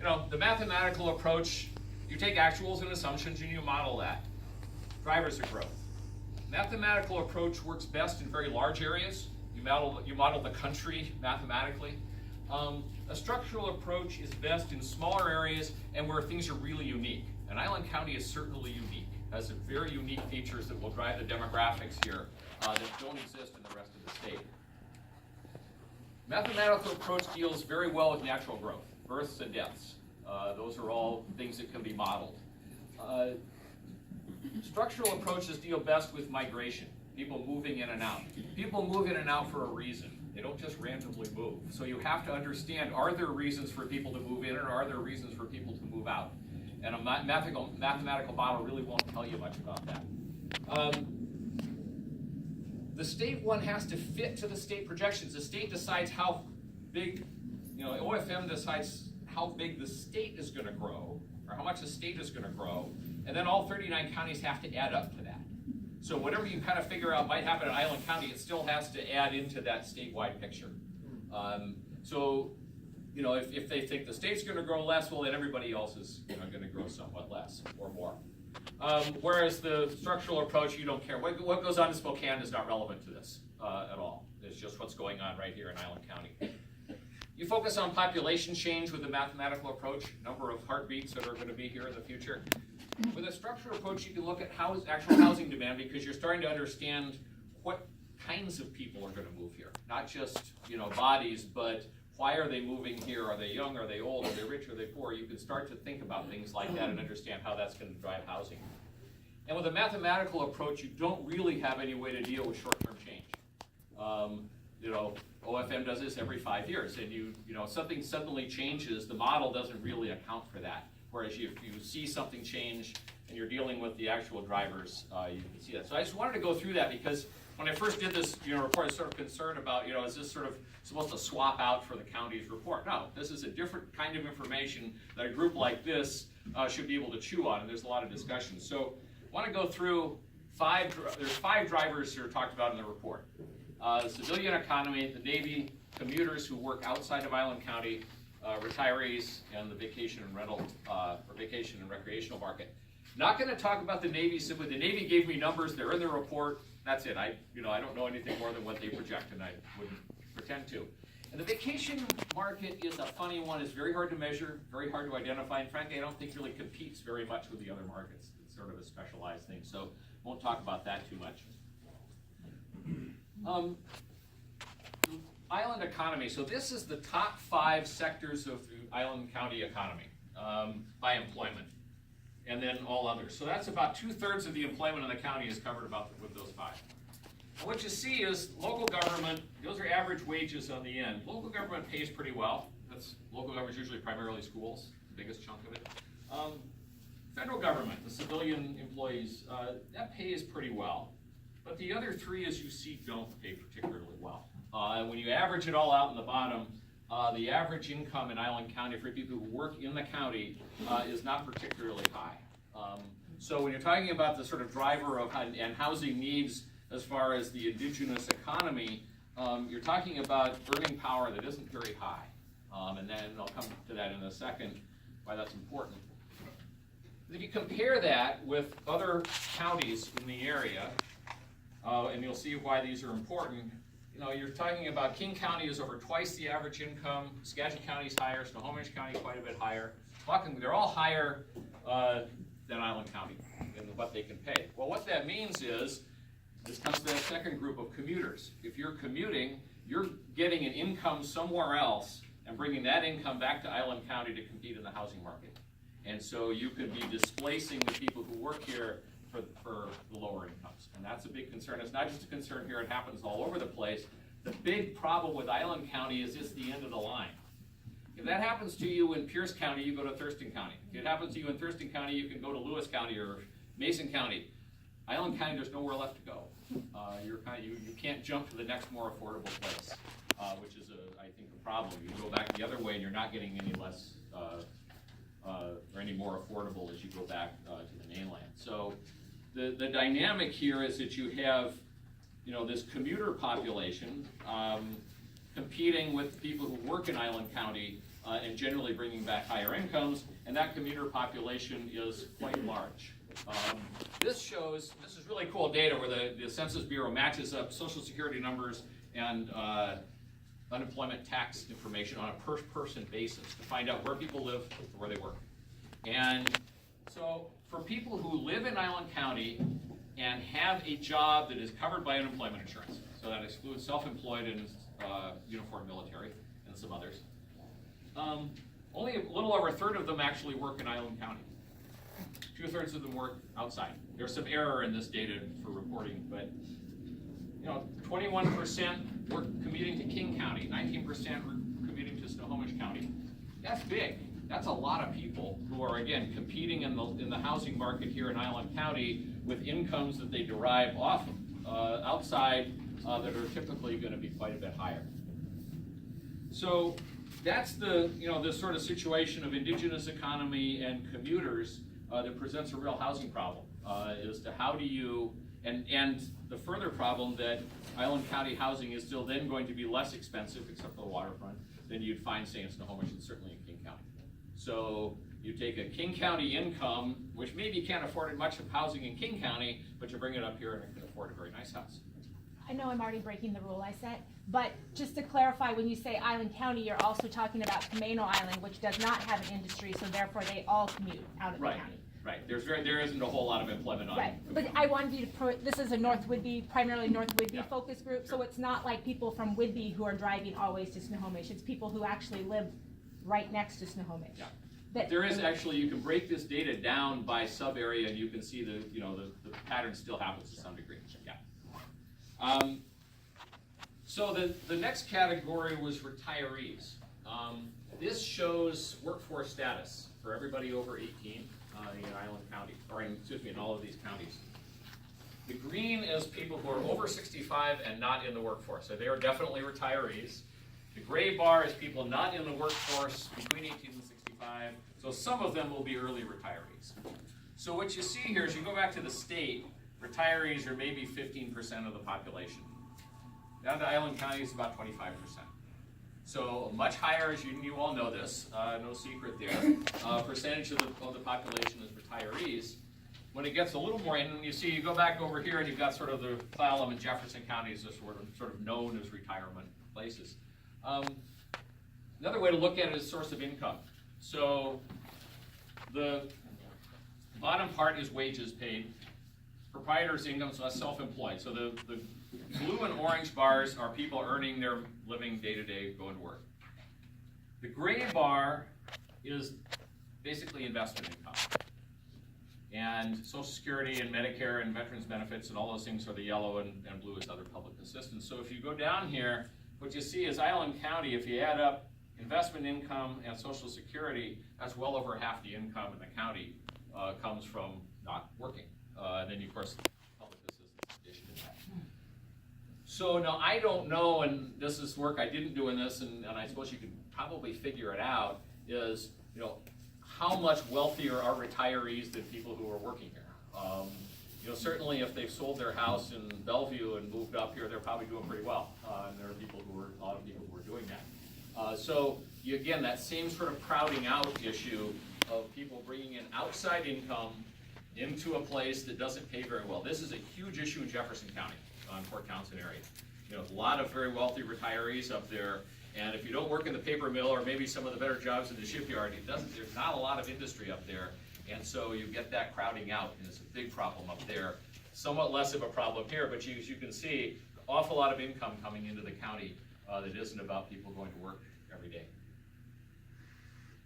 the mathematical approach, you take actuals and assumptions and you model that. Drivers of growth. Mathematical approach works best in very large areas. You model the country mathematically. A structural approach is best in smaller areas and where things are really unique. And Island County is certainly unique. It has very unique features that will drive the demographics here that don't exist in the rest of the state. Mathematical approach deals very well with natural growth, births and deaths. Those are all things that can be modeled. Structural approaches deal best with migration, people moving in and out. People move in and out for a reason. They don't just randomly move. So you have to understand, are there reasons for people to move in or are there reasons for people to move out? And a mathematical model really won't tell you much about that. The state one has to fit to the state projections. The state decides how big, OFM decides how big the state is going to grow, or how much the state is going to grow, and then all 39 counties have to add up to that. So whatever you kind of figure out might happen in Island County, it still has to add into that statewide picture. If they think the state's going to grow less, well, then everybody else is going to grow somewhat less or more. Whereas the structural approach, you don't care. What goes on in Spokane is not relevant to this at all. It's just what's going on right here in Island County. You focus on population change with the mathematical approach, number of heartbeats that are going to be here in the future. With a structural approach, you can look at actual housing demand because you're starting to understand what kinds of people are going to move here. Not just bodies, but why are they moving here? Are they young? Are they old? Are they rich? Are they poor? You can start to think about things like that and understand how that's going to drive housing. And with a mathematical approach, you don't really have any way to deal with short-term change. OFM does this every 5 years, and something suddenly changes, the model doesn't really account for that. Whereas if you see something change and you're dealing with the actual drivers, you can see that. So I just wanted to go through that because when I first did this report, I was sort of concerned about, is this sort of supposed to swap out for the county's report? No, this is a different kind of information that a group like this should be able to chew on, and there's a lot of discussion. So I want to go through there's 5 drivers that are talked about in the report. The civilian economy, the Navy, commuters who work outside of Island County, retirees, and the vacation and rental or vacation and recreational market. Not going to talk about the Navy simply. The Navy gave me numbers. They're in the report. That's it. I don't know anything more than what they project, and I wouldn't pretend to. And the vacation market is a funny one. It's very hard to measure, very hard to identify, and frankly, I don't think really competes very much with the other markets. It's sort of a specialized thing, so won't talk about that too much. Island economy. So this is the top 5 sectors of the Island County economy by employment, and then all others. So that's about 2/3 of the employment in the county is covered with those 5. And what you see is local government, those are average wages on the end. Local government pays pretty well. Local government is usually primarily schools, the biggest chunk of it. Federal government, the civilian employees, that pays pretty well. But the other 3, as you see, don't pay particularly well. When you average it all out in the bottom, the average income in Island County for people who work in the county is not particularly high. So when you're talking about the sort of driver of and housing needs as far as the indigenous economy, you're talking about earning power that isn't very high. And then I'll come to that in a second, why that's important. If you compare that with other counties in the area, and you'll see why these are important. You're talking about King County is over twice the average income. Skagit County is higher. Snohomish County quite a bit higher. They're all higher than Island County in what they can pay. Well, what that means is this comes to that second group of commuters. If you're commuting, you're getting an income somewhere else and bringing that income back to Island County to compete in the housing market. And so you could be displacing the people who work here for the lower incomes. And that's a big concern. It's not just a concern here, it happens all over the place. The big problem with Island County is it's the end of the line. If that happens to you in Pierce County, you go to Thurston County. If it happens to you in Thurston County, you can go to Lewis County or Mason County. Island County, there's nowhere left to go. You can't jump to the next more affordable place, which is, I think, a problem. You go back the other way and you're not getting any less or any more affordable as you go back to the mainland. So the dynamic here is that you have this commuter population competing with people who work in Island County and generally bringing back higher incomes, and that commuter population is quite large. This is really cool data where the Census Bureau matches up Social Security numbers and unemployment tax information on a per-person basis to find out where people live, where they work. And so for people who live in Island County and have a job that is covered by unemployment insurance, so that excludes self-employed and uniformed military and some others, only a little over a third of them actually work in Island County. 2/3 of them work outside. There's some error in this data for reporting, but 21% were commuting to King County, 19% were commuting to Snohomish County. That's big. That's a lot of people who are, again, competing in the housing market here in Island County with incomes that they derive off outside that are typically going to be quite a bit higher. So that's the sort of situation of indigenous economy and commuters that presents a real housing problem as to how do you, and the further problem that Island County housing is still then going to be less expensive, except for the waterfront, than you'd find, say, in Snohomish and certainly in King County. So you take a King County income, which maybe you can't afford much of housing in King County, but you bring it up here and it can afford a very nice house. I know I'm already breaking the rule I set, but just to clarify, when you say Island County, you're also talking about Camano Island, which does not have an industry, so therefore they all commute out of the county. Right. There isn't a whole lot of employment on it. Right. But I wanted you to this is a North Whidbey, primarily North Whidbey focus group, so it's not like people from Whidbey who are driving always to Snohomish. It's people who actually live right next to Snohomish. Yeah. There is actually, you can break this data down by sub area, and you can see the pattern still happens to some degree. Yeah. So the next category was retirees. This shows workforce status for everybody over 18 in Island County, or in all of these counties. The green is people who are over 65 and not in the workforce, so they are definitely retirees. The gray bar is people not in the workforce between 18 and 65, so some of them will be early retirees. So what you see here is you go back to the state, retirees are maybe 15% of the population. Down to Island County is about 25%. So much higher, as you all know this, no secret there. Percentage of the population is retirees. When it gets a little more in, you see, you go back over here and you've got sort of the Clallam and Jefferson counties are sort of known as retirement places. Another way to look at it is source of income. So the bottom part is wages paid. Proprietor's income, so that's self-employed. So the blue and orange bars are people earning their living day-to-day going to work. The gray bar is basically investment income. And Social Security and Medicare and veterans benefits and all those things are the yellow, and blue is other public assistance. So if you go down here, what you see is Island County, if you add up investment income and Social Security, that's well over half the income in the county comes from not working. And then, of course, public assistance in addition to that. So now I don't know, and this is work I didn't do in this, and I suppose you could probably figure it out, is, how much wealthier are retirees than people who are working here? Certainly if they've sold their house in Bellevue and moved up here, they're probably doing pretty well. And there are a lot of people who are doing that. So again, that same sort of crowding out issue of people bringing in outside income into a place that doesn't pay very well. This is a huge issue in Jefferson County, Fort Townsend area. A lot of very wealthy retirees up there, and if you don't work in the paper mill or maybe some of the better jobs in the shipyard, there's not a lot of industry up there, and so you get that crowding out, and it's a big problem up there. Somewhat less of a problem here, but as you can see, an awful lot of income coming into the county that isn't about people going to work every day.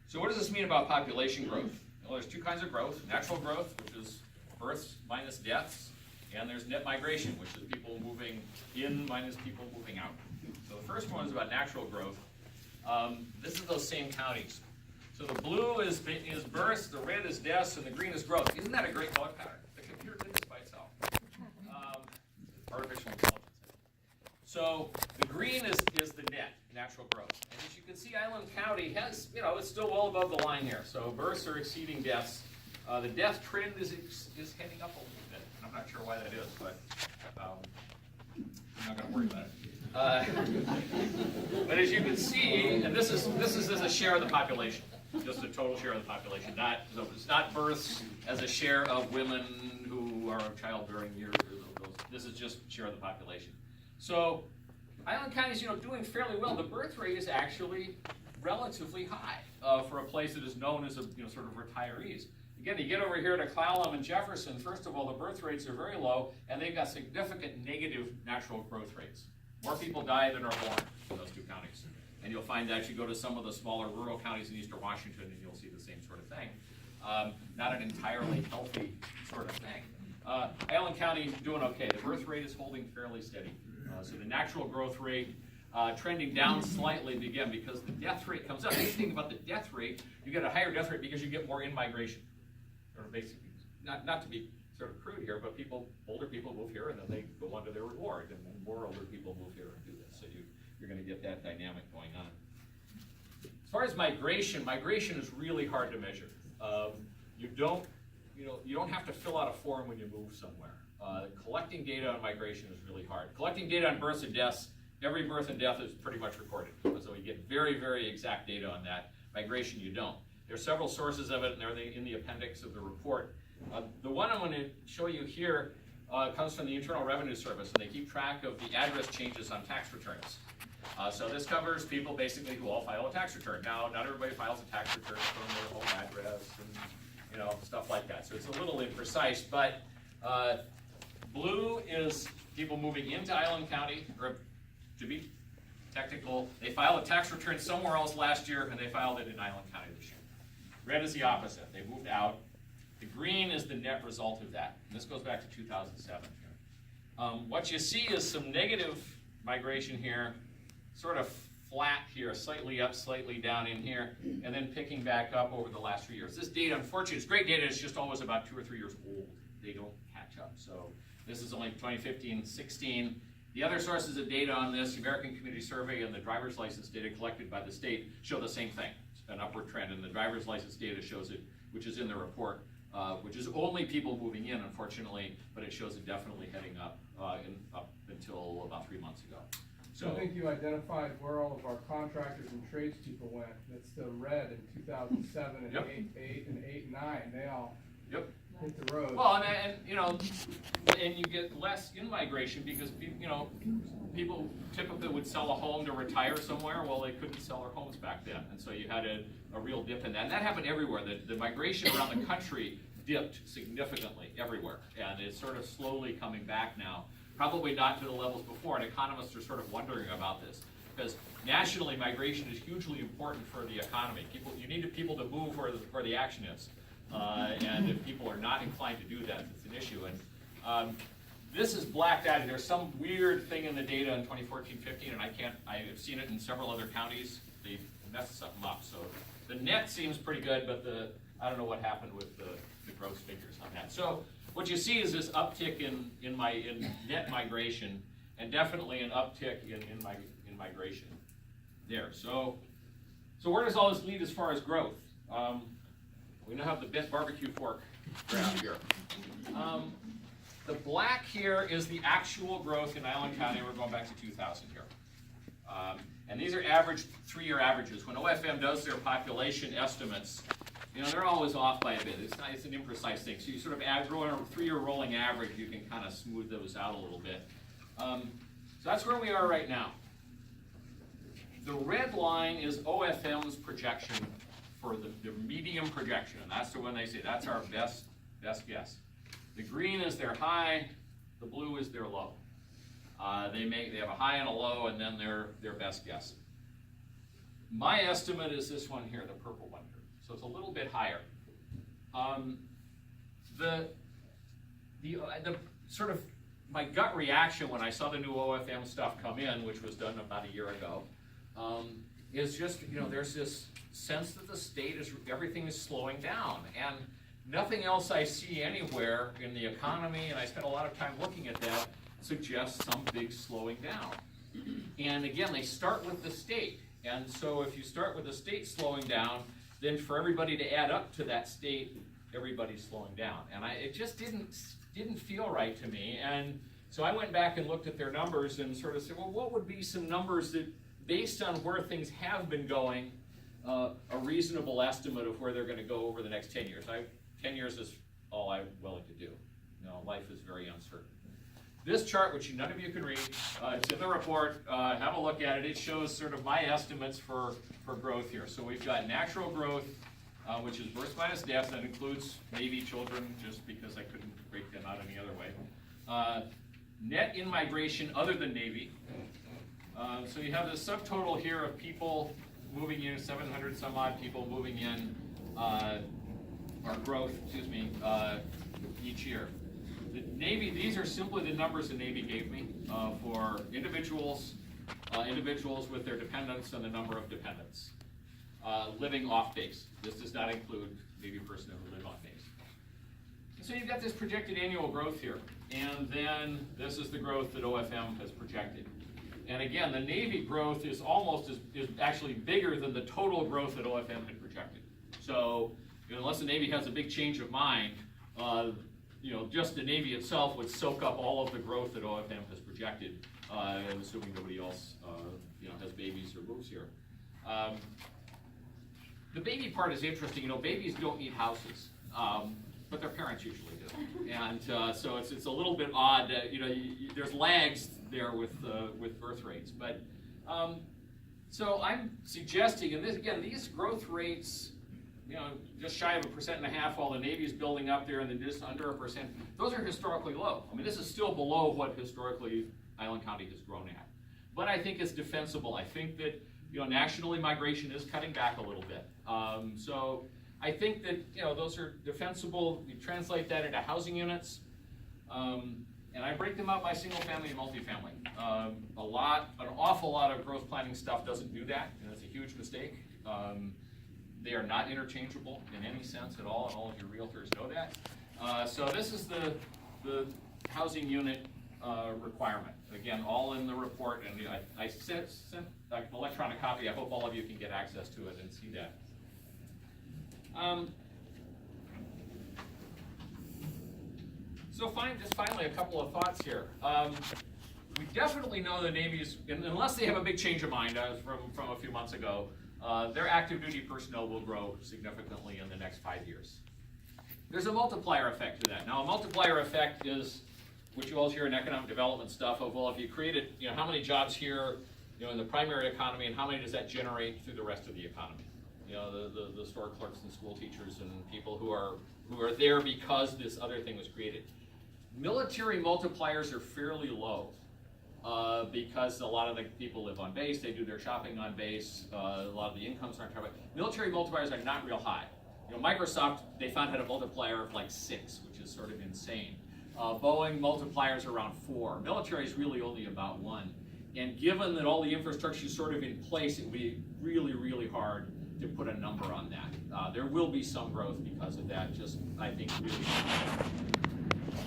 So what does this mean about population growth? Well, there's two kinds of growth: natural growth, which is births minus deaths, and there's net migration, which is people moving in minus people moving out. So the first one is about natural growth. This is those same counties. So the blue is births, the red is deaths, and the green is growth. Isn't that a great color pattern? The computer did this by itself. Artificial intelligence. So the green is the net natural growth. And as you can see, Island County has, it's still well above the line here. So births are exceeding deaths. The death trend is heading up a little bit. I'm not sure why that is, but I'm not going to worry about But as you can see, and this is as a share of the population, just a total share of the population. So it's not births as a share of women who are of childbearing years. This is just share of the population. So Island County is doing fairly well. The birth rate is actually relatively high for a place that is known as a sort of retirees. Again, you get over here to Clallam and Jefferson. First of all, the birth rates are very low, and they've got significant negative natural growth rates. More people die than are born in those two counties. And you'll find that you go to some of the smaller rural counties in eastern Washington, and you'll see the same sort of thing. Not an entirely healthy sort of thing. Island County doing okay. The birth rate is holding fairly steady. So the natural growth rate trending down slightly again because the death rate comes up. The thing about the death rate, you get a higher death rate because you get more in-migration. Sort of basically, not to be sort of crude here, but older people move here and then they go on to their reward, and then more older people move here and do this. So you're going to get that dynamic going on. As far as migration is really hard to measure. You don't have to fill out a form when you move somewhere. Collecting data on migration is really hard. Collecting data on births and deaths, every birth and death is pretty much recorded. So you get very, very exact data on that. Migration, you don't. There are several sources of it, and they're in the appendix of the report. The one I'm going to show you here comes from the Internal Revenue Service, and they keep track of the address changes on tax returns. So this covers people basically who all file a tax return. Now, not everybody files a tax return from their home address and stuff like that. So it's a little imprecise, but blue is people moving into Island County, or to be technical, they filed a tax return somewhere else last year, and they filed it in Island County this year. Red is the opposite. They moved out. The green is the net result of that. And this goes back to 2007 here. What you see is some negative migration here, sort of flat here, slightly up, slightly down in here, and then picking back up over the last 3 years. This data, unfortunately, it's great data. It's just always about 2 or 3 years old. They don't catch up. So this is only 2015, 16. The other sources of data on this, the American Community Survey and the driver's license data collected by the state, show the same thing, an upward trend. And the driver's license data shows it, which is in the report, which is only people moving in, unfortunately, but it shows it definitely heading up, up until about 3 months ago. So I think you identified where all of our contractors and tradespeople went. That's the red in 2007 and Yep. 8 and 8 and 9. They all Yep. hit the road. Well, and you get less in-migration because, people typically would sell a home to retire somewhere. Well, they couldn't sell their homes back then. And so you had a real dip in that. And that happened everywhere. The migration around the country dipped significantly everywhere. And it's sort of slowly coming back now. Probably not to the levels before, and economists are sort of wondering about this. Because nationally, migration is hugely important for the economy. You need people to move where the action is. And if people are not inclined to do that, it's an issue. And this is blacked out. There's some weird thing in the data in 2014-15, and I have seen it in several other counties. They messed something up. So the net seems pretty good, but I don't know what happened with the gross figures on that. So what you see is this uptick in net migration, and definitely an uptick in migration there. So where does all this lead as far as growth? We now have the bent barbecue fork graph here. The black here is the actual growth in Island County. We're going back to 2000 here. And these are average 3-year averages. When OFM does their population estimates, they're always off by a bit. It's an imprecise thing. So you sort of grow on a 3-year rolling average, you can kind of smooth those out a little bit. So that's where we are right now. The red line is OFM's projection for the medium projection, and that's the one they say that's our best guess. The green is their high, the blue is their low. They have a high and a low, and then their best guess. My estimate is this one here, the purple one here. So it's a little bit higher. The sort of my gut reaction when I saw the new OFM stuff come in, which was done about a year ago, is just there's this sense that the state everything is slowing down, and nothing else I see anywhere in the economy, and I spent a lot of time looking at that, suggests some big slowing down. And again, they start with the state, and so if you start with the state slowing down, then for everybody to add up to that state, everybody's slowing down, and it just didn't feel right to me. And So I went back and looked at their numbers and sort of said, well, what would be some numbers that, based on where things have been going, a reasonable estimate of where they're going to go over the next 10 years. 10 years is all I'm willing to do. You know, life is very uncertain. This chart, which none of you can read, it's in the report, have a look at it. It shows sort of my estimates for growth here. So we've got natural growth, which is births minus deaths. That includes Navy children, just because I couldn't break them out any other way. Net in-migration other than Navy. So you have the subtotal here of people moving in, 700 some odd people moving in, or growth, excuse me, each year. The Navy, these are simply the numbers the Navy gave me for individuals, individuals with their dependents and the number of dependents living off base. This does not include Navy personnel who live on base. So you've got this projected annual growth here, and then this is the growth that OFM has projected. And again, the Navy growth is is actually bigger than the total growth that OFM had projected. So, you know, unless the Navy has a big change of mind, you know, just the Navy itself would soak up all of the growth that OFM has projected, assuming nobody else, you know, has babies or moves here. The baby part is interesting. You know, babies don't need houses, but their parents usually do, and so it's a little bit odd. You know, there's lags there with birth rates, but so I'm suggesting, and this again, these growth rates, you know, just shy of 1.5% while the Navy is building up there, and then just under 1%. Those are historically low. I mean, this is still below what historically Island County has grown at, but I think it's defensible. I think that, you know, nationally migration is cutting back a little bit. So I think that, you know, those are defensible. We translate that into housing units, and I break them out by single family and multifamily. An awful lot of growth planning stuff doesn't do that, and it's a huge mistake. They are not interchangeable in any sense at all, and all of your realtors know that. So this is the housing unit requirement. Again, all in the report, and I sent an electronic copy. I hope all of you can get access to it and see that. So just finally, a couple of thoughts here. We definitely know the Navy's, unless they have a big change of mind from a few months ago, their active duty personnel will grow significantly in the next 5 years. There's a multiplier effect to that. Now, a multiplier effect is what you all hear in economic development stuff of, well, if you created, you know, how many jobs here, you know, in the primary economy, and how many does that generate through the rest of the economy? You know, the store clerks and school teachers and people who are there because this other thing was created. Military multipliers are fairly low because a lot of the people live on base, they do their shopping on base, a lot of the incomes aren't covered. Military multipliers are not real high. You know, Microsoft, they found had a multiplier of like 6, which is sort of insane. Boeing multipliers around 4. Military is really only about 1. And given that all the infrastructure is sort of in place, it would be really, really hard to put a number on that. There will be some growth because of that, just, I think, really.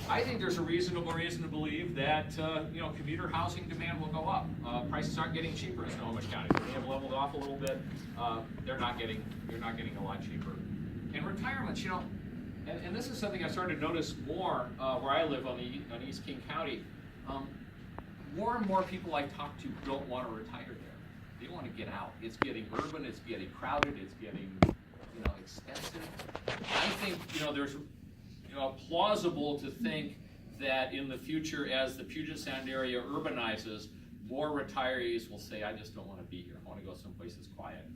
I think there's a reasonable reason to believe that, you know, commuter housing demand will go up. Prices aren't getting cheaper in Snohomish County. They have leveled off a little bit. They're not getting a lot cheaper. And retirements, you know, and this is something I started to notice more where I live on East King County. More and more people I talk to don't want to retire there. They want to get out. It's getting urban, it's getting crowded, it's getting, you know, expensive. I think, you know, there's, you know, plausible to think that in the future, as the Puget Sound area urbanizes, more retirees will say, I just don't want to be here. I want to go someplace that's quiet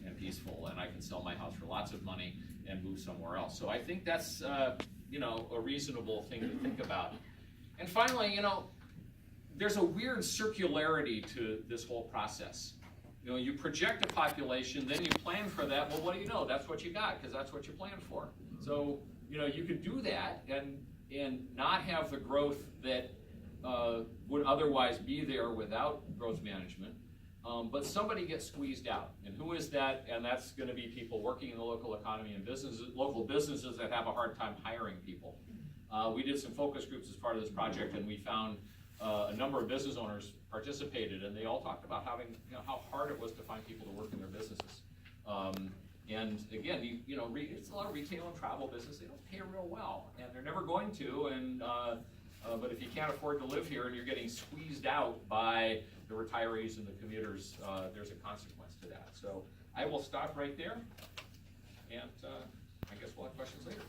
and peaceful, and I can sell my house for lots of money and move somewhere else. So I think that's, you know, a reasonable thing to think about. And finally, you know, there's a weird circularity to this whole process. You know, you project a population, then you plan for that. Well, what do you know? That's what you got, because that's what you planned for. So, you know, you could do that and not have the growth that would otherwise be there without growth management. But somebody gets squeezed out. And who is that? And that's going to be people working in the local economy and local businesses that have a hard time hiring people. We did some focus groups as part of this project, and we found a number of business owners participated, and they all talked about having, you know, how hard it was to find people to work in their businesses. And again, you know, it's a lot of retail and travel business. They don't pay real well, and they're never going to. And But if you can't afford to live here and you're getting squeezed out by the retirees and the commuters, there's a consequence to that. So I will stop right there, and I guess we'll have questions later.